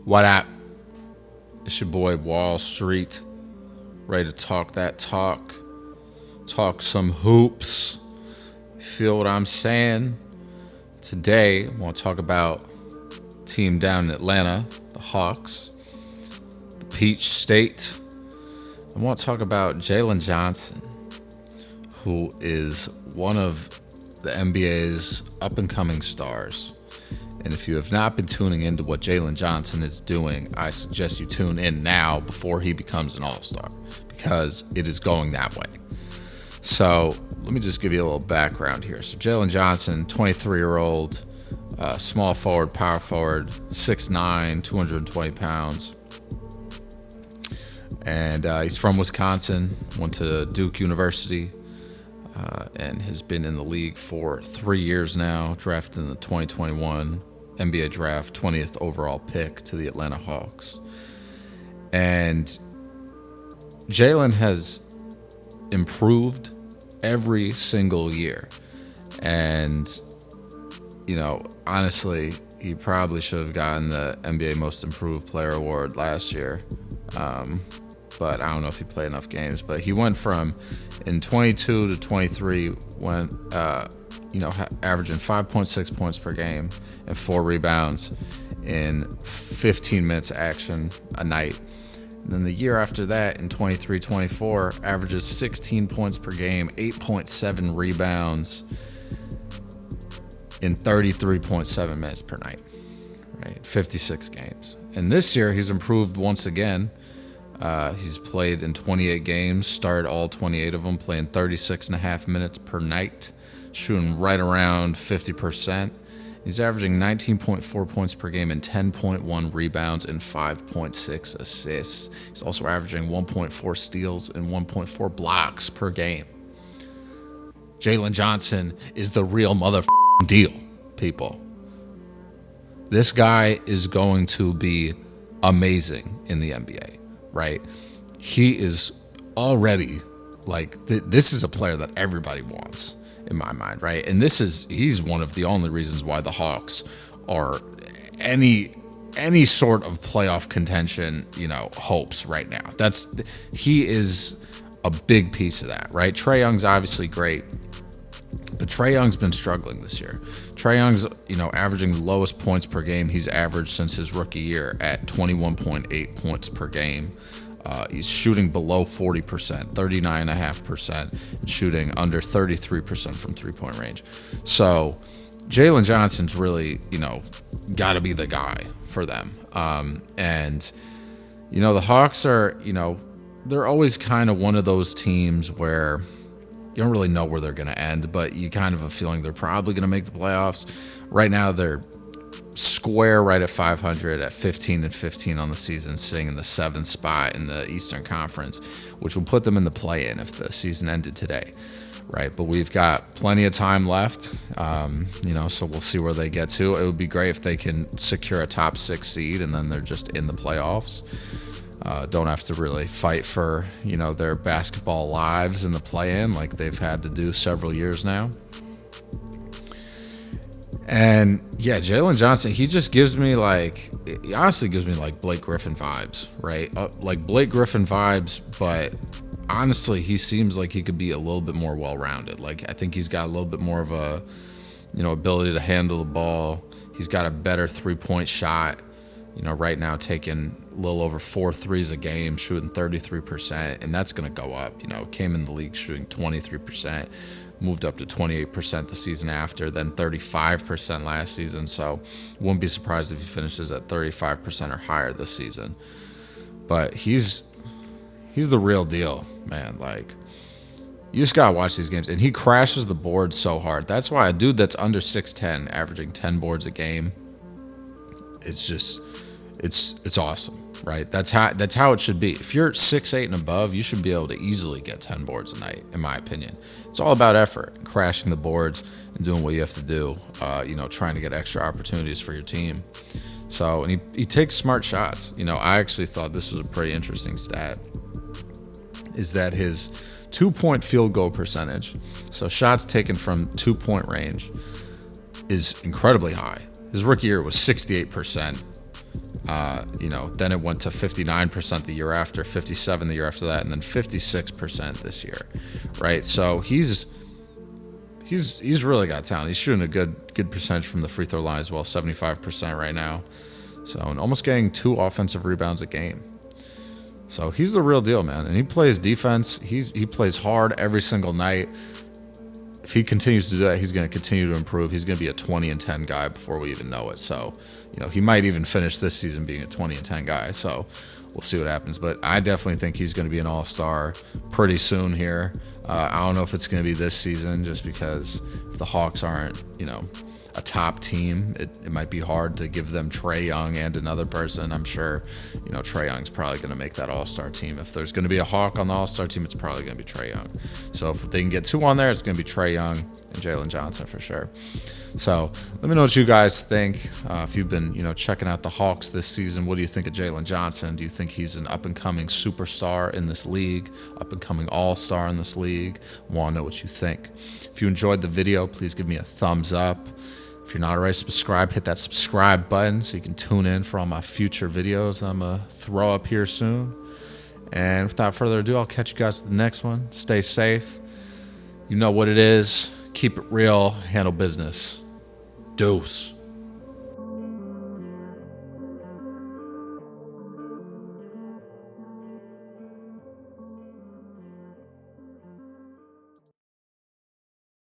What up? It's your boy Wall Street, ready to talk that talk some hoops. Feel what I'm saying? Today, I want to talk about a team down in Atlanta, the Hawks, the Peach State. I want to talk about Jalen Johnson, who is one of the NBA's up-and-coming stars. And if you have not been tuning into what Jalen Johnson is doing, I suggest you tune in now before he becomes an all-star, because it is going that way. So let me just give you a little background here. So Jalen Johnson, 23-year-old, small forward, power forward, 6'9", 220 pounds. And he's from Wisconsin, went to Duke University, and has been in the league for 3 years now, drafted in the 2021 NBA draft, 20th overall pick to the Atlanta Hawks. And Jalen has improved every single year. And, honestly, he probably should have gotten the NBA Most Improved Player Award last year. But I don't know if he played enough games. But he went from, in 22 to 23, went, averaging 5.6 points per game and 4 rebounds in 15 minutes action a night. And then the year after that, in 23-24, averages 16 points per game, 8.7 rebounds in 33.7 minutes per night, right? 56 games. And this year, he's improved once again. He's played in 28 games, started all 28 of them, playing 36.5 minutes per night, shooting right around 50%. He's averaging 19.4 points per game and 10.1 rebounds and 5.6 assists. He's also averaging 1.4 steals and 1.4 blocks per game. Jalen Johnson is the real motherfucking deal, people. This guy is going to be amazing in the NBA, right? He is already, this is a player that everybody wants, in my mind, right? And he's one of the only reasons why the Hawks are any sort of playoff contention, hopes right now. He is a big piece of that, right? Trae Young's obviously great, but Trae Young's been struggling this year. Trae Young's, averaging the lowest points per game he's averaged since his rookie year at 21.8 points per game. He's shooting below 40%, 39.5%, and shooting under 33% from three-point range. So Jalen Johnson's really, got to be the guy for them. And the Hawks are, they're always kind of one of those teams where you don't really know where they're going to end, but you kind of have a feeling they're probably going to make the playoffs. Right now, they're square right at 500 at 15-15 on the season, sitting in the 7th spot in the Eastern Conference, which will put them in the play-in if the season ended today, right? But we've got plenty of time left, so we'll see where they get to. It would be great if they can secure a top 6 seed and then they're just in the playoffs. Don't have to really fight for, their basketball lives in the play-in like they've had to do several years now. And yeah, Jalen Johnson, he just gives me he honestly gives me Blake Griffin vibes, right? Like Blake Griffin vibes, but honestly, he seems like he could be a little bit more well-rounded. I think he's got a little bit more of a, ability to handle the ball. He's got a better three-point shot. Right now taking a little over 4 threes a game, shooting 33%, and that's going to go up. Came in the league shooting 23%. Moved up to 28% the season after, then 35% last season. So wouldn't be surprised if he finishes at 35% or higher this season. But he's the real deal, man. You just gotta watch these games, and he crashes the board so hard. That's why a dude that's under 6'10", averaging 10 boards a game, it's awesome, right? That's how it should be. If you're 6'8" and above, you should be able to easily get 10 boards a night, in my opinion. It's all about effort, crashing the boards and doing what you have to do, trying to get extra opportunities for your team. So, and he takes smart shots. I actually thought this was a pretty interesting stat, is that his 2-point field goal percentage, so shots taken from 2-point range, is incredibly high. His rookie year was 68%. Then it went to 59% the year after, 57 the year after that, and then 56% this year, right? So he's really got talent. He's shooting a good percentage from the free throw line as well, 75% right now. So, and almost getting 2 offensive rebounds a game. So he's the real deal, man. And he plays defense. He plays hard every single night. If he continues to do that, he's going to continue to improve. He's going to be a 20-10 guy before we even know it. So, he might even finish this season being a 20-10 guy. So we'll see what happens. But I definitely think he's going to be an all-star pretty soon here. I don't know if it's going to be this season, just because if the Hawks aren't, a top team, it might be hard to give them Trae Young and another person. I'm sure, Trae Young's probably going to make that all-star team. If there's going to be a Hawk on the all-star team, it's probably going to be Trae Young. So if they can get 2 on there, it's going to be Trae Young and Jalen Johnson for sure. So let me know what you guys think. If you've been, checking out the Hawks this season, what do you think of Jalen Johnson? Do you think he's an up-and-coming superstar in this league, up-and-coming all-star in this league? I want to know what you think. If you enjoyed the video, please give me a thumbs up. If you're not already subscribed, hit that subscribe button so you can tune in for all my future videos I'm going to throw up here soon. And without further ado, I'll catch you guys with the next one. Stay safe. You know what it is. Keep it real. Handle business. Deuce.